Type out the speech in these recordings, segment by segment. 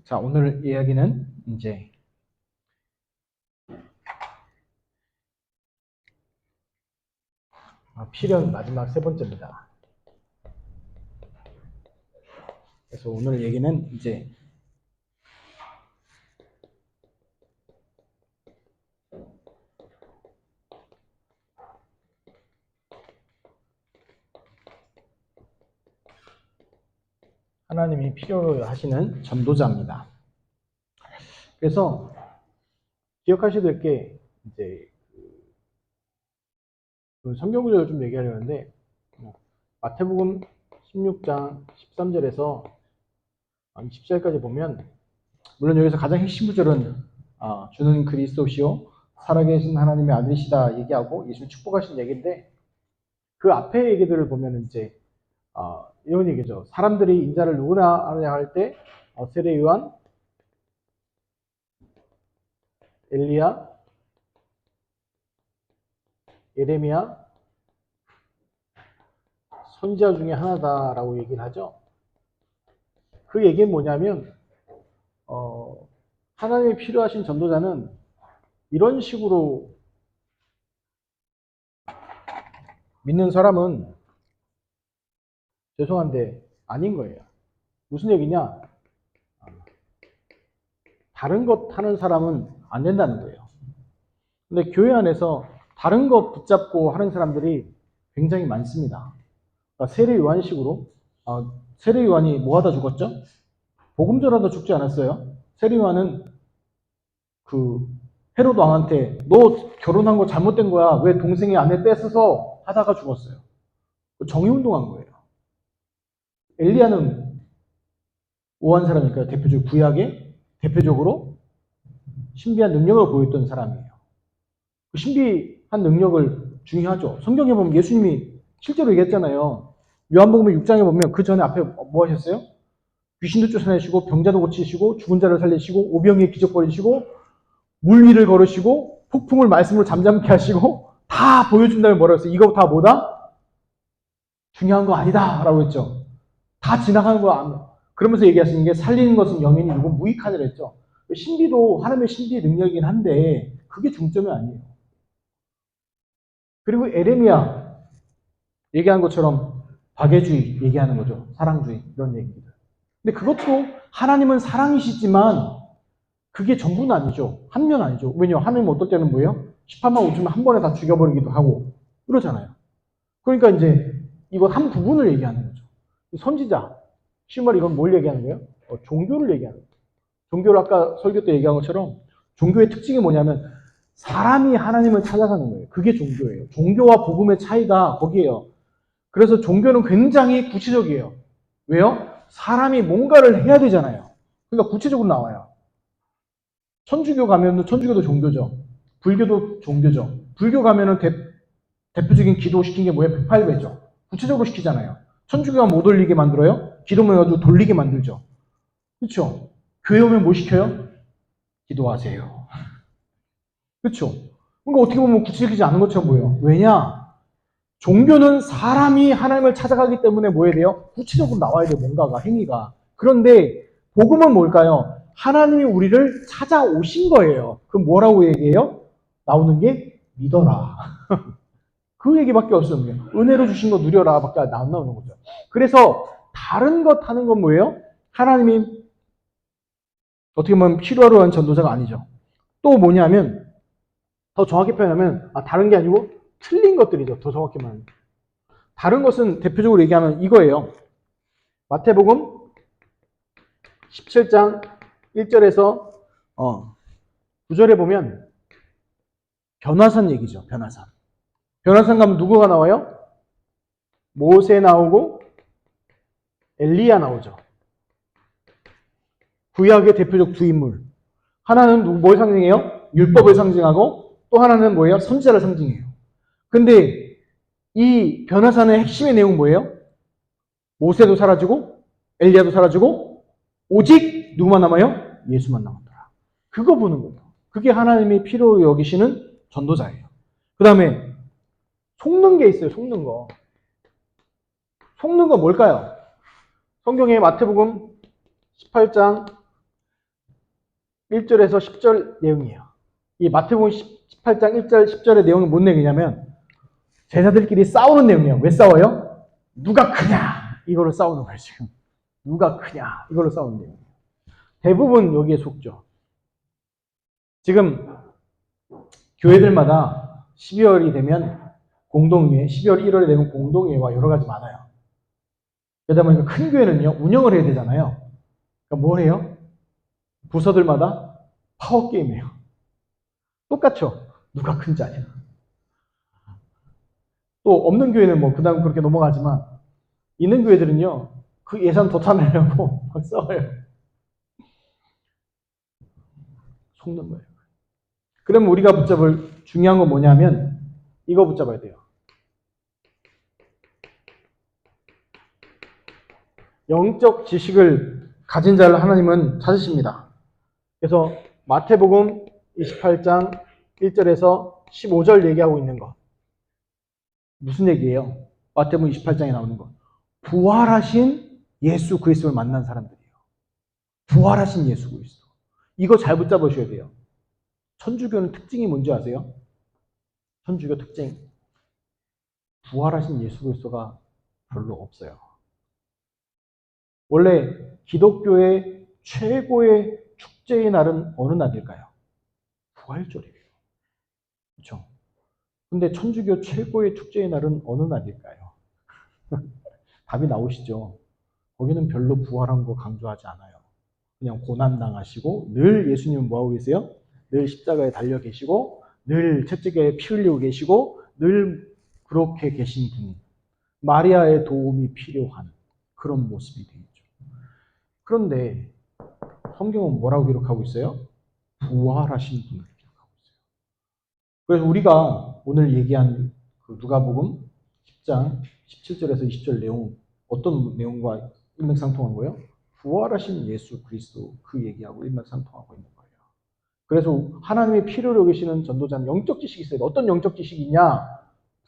자, 오늘 이야기는 이제 필연 마지막 세 번째입니다. 그래서 오늘 얘기는 이제 하나님이 필요로 하시는 전도자입니다. 그래서 기억하셔야 될 게 이제 그 성경 구절을 좀 얘기하려는데 마태복음 16장 13절에서 20절까지 보면 물론 여기서 가장 핵심 구절은 주는 그리스도시요 살아계신 하나님의 아들이시다 얘기하고 예수님 축복하신 얘기인데 그 앞에 얘기들을 보면 이제 이런 얘기죠. 사람들이 인자를 누구나 하느냐 할 때 세례 요한, 엘리야, 예레미야, 선지자 중에 하나다라고 얘기를 하죠. 그 얘기는 뭐냐면 하나님이 필요하신 전도자는 이런 식으로 믿는 사람은 죄송한데 아닌 거예요. 무슨 얘기냐? 다른 것 하는 사람은 안 된다는 거예요. 근데 교회 안에서 다른 것 붙잡고 하는 사람들이 굉장히 많습니다. 그러니까 세례 요한식으로 세례 요한이 뭐 하다 죽었죠? 복음 전하다 죽지 않았어요. 세례 요한은 그 헤로드 왕한테 너 결혼한 거 잘못된 거야. 왜 동생의 아내 뺏어서 하다가 죽었어요. 정의운동한 거예요. 엘리야는 뭐한 사람일까요? 대표적으로 구약에 대표적으로 신비한 능력을 보였던 사람이에요. 그 신비한 능력을 중요하죠. 성경에 보면 예수님이 실제로 얘기했잖아요. 요한복음 6장에 보면 그 전에 앞에 뭐 하셨어요? 귀신도 쫓아내시고 병자도 고치시고 죽은 자를 살리시고 오병이의 기적 벌이시고 물 위를 걸으시고 폭풍을 말씀으로 잠잠케 하시고 다 보여준 다음에 뭐라고 했어요? 이거 다 뭐다? 중요한 거 아니다 라고 했죠. 다 지나가는 거 아니야. 그러면서 얘기하시는 게 살리는 것은 영인이 누구 무익하니라 했죠. 신비도 하나님의 신비의 능력이긴 한데 그게 중점이 아니에요. 그리고 에레미야 얘기한 것처럼 박애주의 얘기하는 거죠. 사랑주의 이런 얘기들. 근데 그것도 하나님은 사랑이시지만 그게 전부는 아니죠. 한 면 아니죠. 왜냐하면 하나님은 어떨 때는 뭐예요? 18만 5천만 한 번에 다 죽여버리기도 하고 그러잖아요. 그러니까 이제 이거 한 부분을 얘기하는 거죠. 선지자, 쉬운 말 이건 뭘 얘기하는 거예요? 종교를 얘기하는 거예요. 종교를 아까 설교 때 얘기한 것처럼 종교의 특징이 뭐냐면 사람이 하나님을 찾아가는 거예요. 그게 종교예요. 종교와 복음의 차이가 거기에요. 그래서 종교는 굉장히 구체적이에요. 왜요? 사람이 뭔가를 해야 되잖아요. 그러니까 구체적으로 나와요. 천주교 가면 천주교도 종교죠. 불교도 종교죠. 불교 가면은 대표적인 기도 시킨 게 뭐예요? 108배죠. 구체적으로 시키잖아요. 천주교가 못 올리게 만들어요? 기도만 해가지고 돌리게 만들죠. 그렇죠? 교회 오면 뭐 시켜요? 기도하세요. 그렇죠? 그러니까 어떻게 보면 구체적이지 않은 것처럼 보여요. 왜냐? 종교는 사람이 하나님을 찾아가기 때문에 뭐 해야 돼요? 구체적으로 나와야 돼요. 뭔가가, 행위가. 그런데 복음은 뭘까요? 하나님이 우리를 찾아오신 거예요. 그럼 뭐라고 얘기해요? 나오는 게 믿어라. 그 얘기밖에 없어요. 은혜로 주신 거 누려라 밖에 안 나오는 거죠. 그래서 다른 것 하는 건 뭐예요? 하나님이 어떻게 보면 필요로 한 전도자가 아니죠. 또 뭐냐면 더 정확히 표현하면 다른 게 아니고 틀린 것들이죠. 더 정확히 말하면. 다른 것은 대표적으로 얘기하면 이거예요. 마태복음 17장 1절에서 9절에 보면 변화산 얘기죠. 변화산. 변화산 가면 누구가 나와요? 모세 나오고 엘리야 나오죠. 구약의 대표적 두 인물. 하나는 뭘 상징해요? 율법을 상징하고 또 하나는 뭐예요? 선지자를 상징해요. 근데 이 변화산의 핵심의 내용은 뭐예요? 모세도 사라지고 엘리야도 사라지고 오직 누구만 남아요? 예수만 남았더라. 그거 보는 거예요. 그게 하나님이 필요로 여기시는 전도자예요. 그 다음에 속는 게 있어요. 속는 거. 속는 건 뭘까요? 성경의 마태복음 18장 1절에서 10절 내용이에요. 이 마태복음 18장 1절, 10절의 내용은 뭔 내용이냐면 제자들끼리 싸우는 내용이에요. 왜 싸워요? 누가 크냐? 이걸로 싸우는 거예요, 지금. 누가 크냐? 이걸로 싸우는 내용이에요. 대부분 여기에 속죠. 지금 교회들마다 12월이 되면 공동회의, 12월 1월이 되면 공동회의와 여러 가지 많아요. 그러다 보니까 큰 교회는요, 운영을 해야 되잖아요. 그러니까 뭘 해요? 부서들마다 파워게임이에요. 똑같죠? 누가 큰지 아냐. 또 없는 교회는 뭐 그다음 그렇게 넘어가지만 있는 교회들은요, 그 예산 더 타내려고 막 싸워요. 속는 거예요. 그러면 우리가 붙잡을 중요한 건 뭐냐면 이거 붙잡아야 돼요. 영적 지식을 가진 자를 하나님은 찾으십니다. 그래서 마태복음 28장 1절에서 15절 얘기하고 있는 것. 무슨 얘기예요? 마태복음 28장에 나오는 것. 부활하신 예수 그리스도를 만난 사람들이에요. 부활하신 예수 그리스도. 이거 잘 붙잡으셔야 돼요. 천주교는 특징이 뭔지 아세요? 천주교 특징. 부활하신 예수 그리스도가 별로 없어요. 원래 기독교의 최고의 축제의 날은 어느 날일까요? 부활절이에요. 그렇죠? 근데 천주교 최고의 축제의 날은 어느 날일까요? 답이 나오시죠? 거기는 별로 부활한 거 강조하지 않아요. 그냥 고난당하시고 늘 예수님은 뭐하고 계세요? 늘 십자가에 달려 계시고 늘 채찍에 피 흘리고 계시고 늘 그렇게 계신 분. 마리아의 도움이 필요한 그런 모습이 되죠. 그런데 성경은 뭐라고 기록하고 있어요? 부활하신 분을 기록하고 있어요. 그래서 우리가 오늘 얘기한 그 누가복음 10장 17절에서 20절 내용 어떤 내용과 일맥상통한 거예요? 부활하신 예수 그리스도 그 얘기하고 일맥상통하고 있는 거예요. 그래서 하나님의 필요로 여기시는 전도자는 영적 지식이 있어요. 어떤 영적 지식이냐?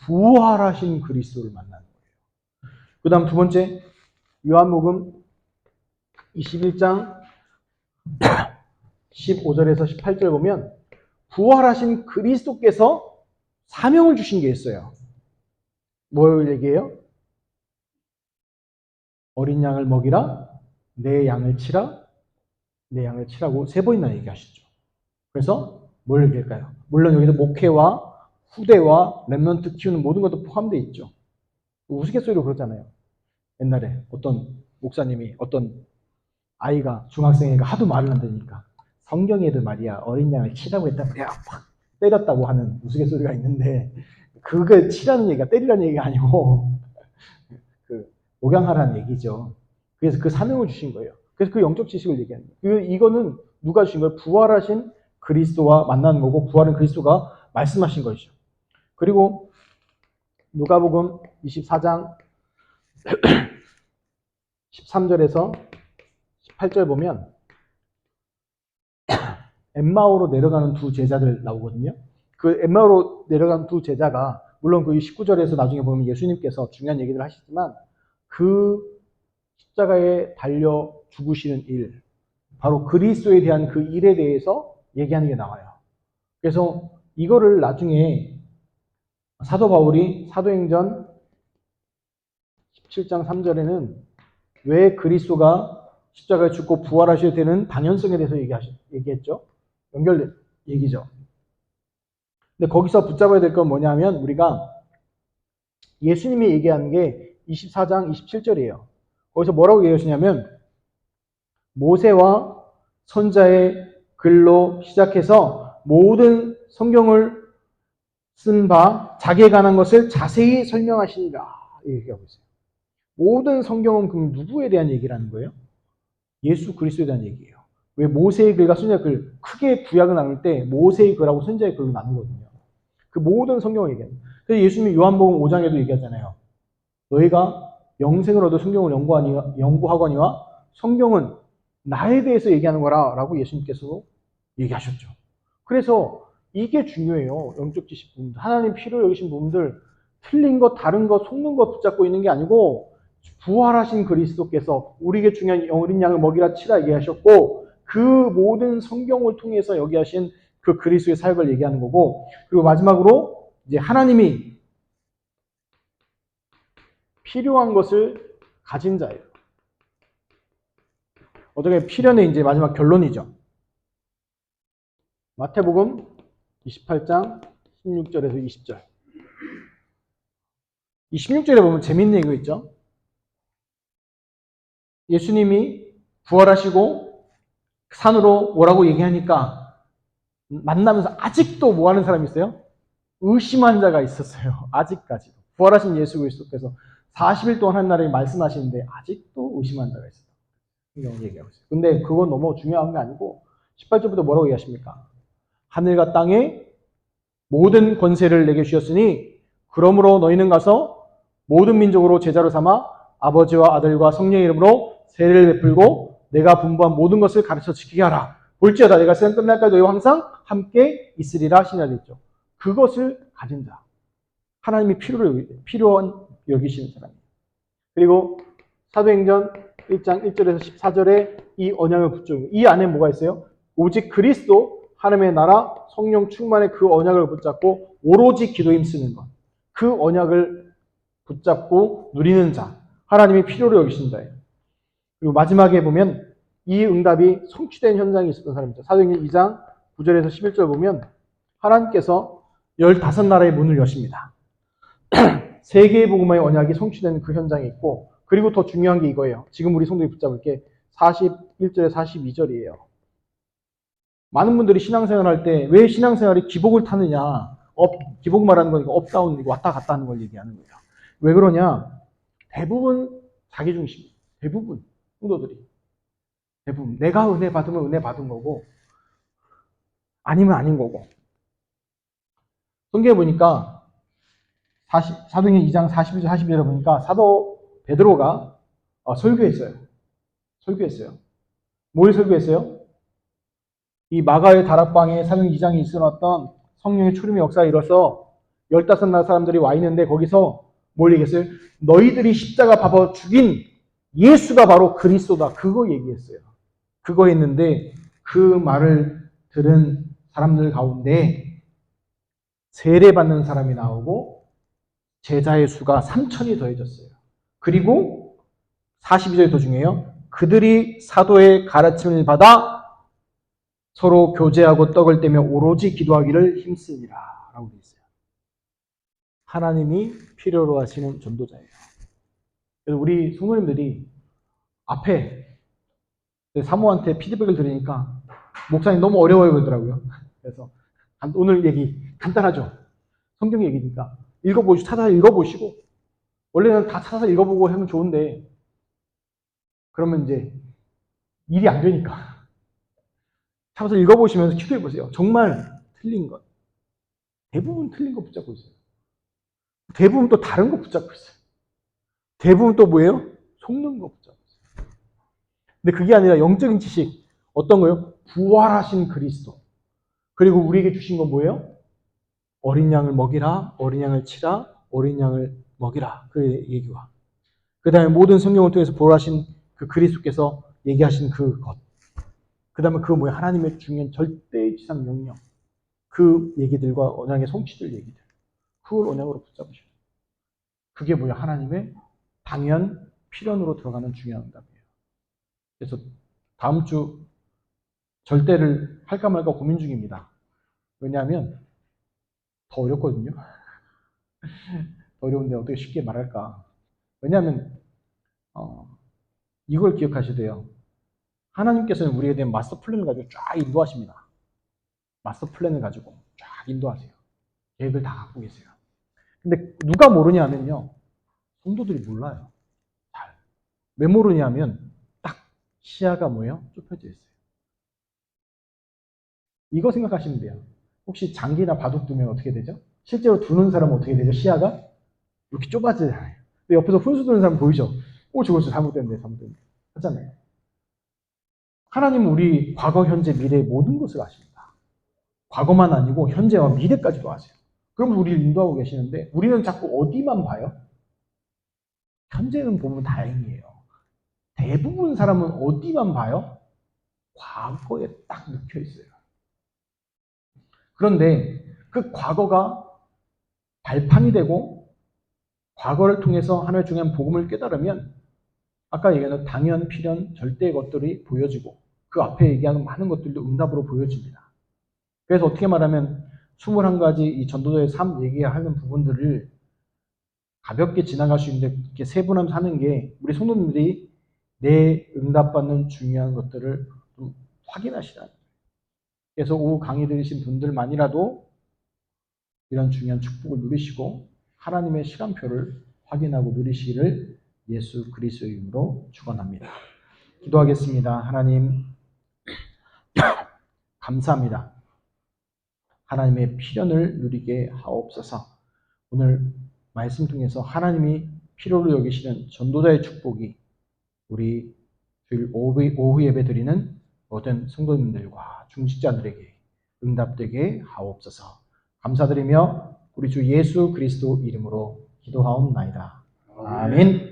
부활하신 그리스도를 만나는 거예요. 그 다음 두 번째 요한복음 21장 15절에서 18절 보면 부활하신 그리스도께서 사명을 주신 게 있어요. 뭘 얘기해요? 어린 양을 먹이라, 내 양을 치라, 내 양을 치라고 세 번이나 얘기하시죠. 그래서 뭘 얘기할까요? 물론 여기서 목회와 후대와 렘넌트 키우는 모든 것도 포함되어 있죠. 우스갯소리로 그러잖아요. 옛날에 어떤 목사님이 어떤 아이가 중학생이니까 하도 말을 한다니까 성경에도 말이야 어린 양을 치라고 했다고 내가 팍 때렸다고 하는 우스갯소리가 있는데 그게 치라는 얘기가 때리라는 얘기가 아니고 그 목양하라는 얘기죠. 그래서 그 사명을 주신 거예요. 그래서 그 영적 지식을 얘기하는 거예요. 이거는 누가 주신 거예요? 부활하신 그리스도와 만나는 거고 부활은 그리스도가 말씀하신 것이죠. 그리고 누가복음 24장 13절에서 18절 보면 엠마오로 내려가는 두 제자들 나오거든요. 그 엠마오로 내려가는 두 제자가 물론 그 19절에서 나중에 보면 예수님께서 중요한 얘기를 하시지만 그 십자가에 달려 죽으시는 일, 바로 그리스도에 대한 그 일에 대해서 얘기하는 게 나와요. 그래서 이거를 나중에 사도 바울이 사도행전 17장 3절에는 왜 그리스도가 십자가에 죽고 부활하셔야 되는 당연성에 대해서 얘기했죠. 연결된 얘기죠. 근데 거기서 붙잡아야 될 건 뭐냐면 우리가 예수님이 얘기하는 게 24장 27절이에요. 거기서 뭐라고 얘기하시냐면 모세와 선자의 글로 시작해서 모든 성경을 쓴 바 자기에 관한 것을 자세히 설명하시니라 얘기하고 있어요. 모든 성경은 그럼 누구에 대한 얘기라는 거예요? 예수 그리스도에 대한 얘기예요. 왜 모세의 글과 선자의 글 크게 구약을 나눌 때 모세의 글하고 선자의 글로 나누거든요. 그 모든 성경을 얘기해요. 그래서 예수님이 요한복음 5장에도 얘기하잖아요. 너희가 영생을 얻어 성경을 연구하거니와 성경은 나에 대해서 얘기하는 거라 라고 예수님께서 얘기하셨죠. 그래서 이게 중요해요. 영적 지식 부분들. 하나님 필요 여기신 부분들 틀린 것, 다른 것, 속는 것 붙잡고 있는 게 아니고 부활하신 그리스도께서 우리에게 중요한 어린 양을 먹이라 치라 얘기하셨고 그 모든 성경을 통해서 여기 하신 그 그리스도의 사역을 얘기하는 거고, 그리고 마지막으로 이제 하나님이 필요한 것을 가진 자예요. 어떻게 필연의 이제 마지막 결론이죠. 마태복음 28장 16절에서 20절. 이 16절에 보면 재밌는 얘기가 있죠. 예수님이 부활하시고 산으로 오라고 얘기하니까 만나면서 아직도 뭐 하는 사람이 있어요? 의심한 자가 있었어요. 아직까지. 부활하신 예수 그리스도께서 40일 동안 한 날에 말씀하시는데 아직도 의심한 자가 있어요. 이런 얘기하고 있어요. 근데 그건 너무 중요한 게 아니고 18절부터 뭐라고 얘기하십니까? 하늘과 땅에 모든 권세를 내게 주셨으니 그러므로 너희는 가서 모든 민족으로 제자로 삼아 아버지와 아들과 성령의 이름으로 세례를 베풀고 내가 분부한 모든 것을 가르쳐 지키게 하라. 볼지어다 내가 세상 끝날까지 너희와 항상 함께 있으리라 하시냐 했죠. 그것을 가진 자. 하나님이 필요한 여기시는 사람이에요. 그리고 사도행전 1장 1절에서 14절에 이 언약을 붙잡고 이 안에 뭐가 있어요? 오직 그리스도 하나님의 나라 성령 충만의 그 언약을 붙잡고 오로지 기도 힘쓰는 것. 그 언약을 붙잡고 누리는 자. 하나님이 필요로 여기신 자예요. 그리고 마지막에 보면 이 응답이 성취된 현장이 있었던 사람이죠. 사도행전 2장 9절에서 11절 보면 하나님께서 15나라의 문을 여십니다. 세계의 복음의 언약이 성취되는 그 현장에 있고, 그리고 더 중요한 게 이거예요. 지금 우리 성도들이 붙잡을 게 41절에 42절이에요. 많은 분들이 신앙생활 할 때 왜 신앙생활이 기복을 타느냐, 기복 말하는 거니까 업다운, 왔다 갔다 하는 걸 얘기하는 거예요. 왜 그러냐? 대부분 자기중심, 대부분 성도들이 대부분 내가 은혜 받으면 은혜 받은 거고 아니면 아닌 거고. 성경에 보니까 사도행전 2장 41절 42절에 보니까 사도 베드로가 설교했어요. 뭘 설교했어요? 이 마가의 다락방에 사도행전 2장에 있어놨던 성령의 출임의 역사에 이뤄서 15나라 사람들이 와 있는데 거기서 뭘 얘기했어요? 너희들이 십자가 밟아 죽인 예수가 바로 그리스도다. 그거 얘기했어요. 그거 했는데 그 말을 들은 사람들 가운데 세례받는 사람이 나오고 제자의 수가 3천이 더해졌어요. 그리고 42절이 더 중요해요. 그들이 사도의 가르침을 받아 서로 교제하고 떡을 떼며 오로지 기도하기를 힘쓰니라 라고 되어 있어요. 하나님이 필요로 하시는 전도자예요. 그래서 우리 성도님들이 앞에 사모한테 피드백을 들으니까 목사님 너무 어려워요 그러더라고요. 그래서 오늘 얘기 간단하죠. 성경 얘기니까 찾아서 읽어보시고, 원래는 다 찾아서 읽어보고 하면 좋은데 그러면 이제 일이 안 되니까 찾아서 읽어보시면서 기도해보세요. 정말 틀린 것, 대부분 틀린 거 붙잡고 있어요. 대부분 또 다른 거 붙잡고 있어요. 대부분 또 뭐예요? 속는 거 붙잡고 있어요. 근데 그게 아니라 영적인 지식, 어떤 거예요? 부활하신 그리스도. 그리고 우리에게 주신 건 뭐예요? 어린 양을 먹이라, 어린 양을 치라, 어린 양을 먹이라. 그 얘기와 그 다음에 모든 성경을 통해서 부활하신 그 그리스도께서 얘기하신 그 것. 그 다음에 그거 뭐예요? 하나님의 중요한 절대지상 명령. 그 얘기들과 언약의 성취들 얘기들. 그걸 언약으로 붙잡으셔야 돼요. 그게 뭐예요? 하나님의 당연 필연으로 들어가는 중요한 응답이에요. 그래서 다음 주 절대를 할까 말까 고민 중입니다. 왜냐하면 더 어렵거든요. 더 어려운데 어떻게 쉽게 말할까. 왜냐하면 이걸 기억하셔야 돼요. 하나님께서는 우리에 대한 마스터 플랜을 가지고 쫙 인도하십니다. 마스터 플랜을 가지고 쫙 인도하세요. 계획을 다 갖고 계세요. 근데 누가 모르냐 하면요. 성도들이 몰라요. 잘. 왜 모르냐면 딱 시야가 뭐예요? 좁혀져 있어요. 이거 생각하시면 돼요. 혹시 장기나 바둑 두면 어떻게 되죠? 실제로 두는 사람은 어떻게 되죠? 시야가? 이렇게 좁아지잖아요. 근데 옆에서 훈수 두는 사람 보이죠? 저거 잘못됐네. 하잖아요. 하나님은 우리 과거, 현재, 미래 모든 것을 아십니다. 과거만 아니고 현재와 미래까지도 아세요. 그럼 우리를 인도하고 계시는데 우리는 자꾸 어디만 봐요? 현재는 보면 다행이에요. 대부분 사람은 어디만 봐요? 과거에 딱 묵혀 있어요. 그런데 그 과거가 발판이 되고 과거를 통해서 하나님의 중요한 복음을 깨달으면 아까 얘기한 당연, 필연, 절대의 것들이 보여지고 그 앞에 얘기하는 많은 것들도 응답으로 보여집니다. 그래서 어떻게 말하면 21가지 이 전도자의 삶 얘기하는 부분들을 가볍게 지나갈 수 있는데 이렇게 세분하면서 하는 게 우리 성도님들이 내 응답받는 중요한 것들을 좀 확인하시라. 그래서 오후 강의 들으신 분들만이라도 이런 중요한 축복을 누리시고 하나님의 시간표를 확인하고 누리시기를 예수 그리스도의 이름으로 축원합니다. 기도하겠습니다. 하나님 감사합니다. 하나님의 필연을 누리게 하옵소서. 오늘 말씀 통해서 하나님이 필요로 여기시는 전도자의 축복이 우리 주일 오후 예배 드리는 모든 성도님들과 중직자들에게 응답되게 하옵소서. 감사드리며 우리 주 예수 그리스도 이름으로 기도하옵나이다. 아멘.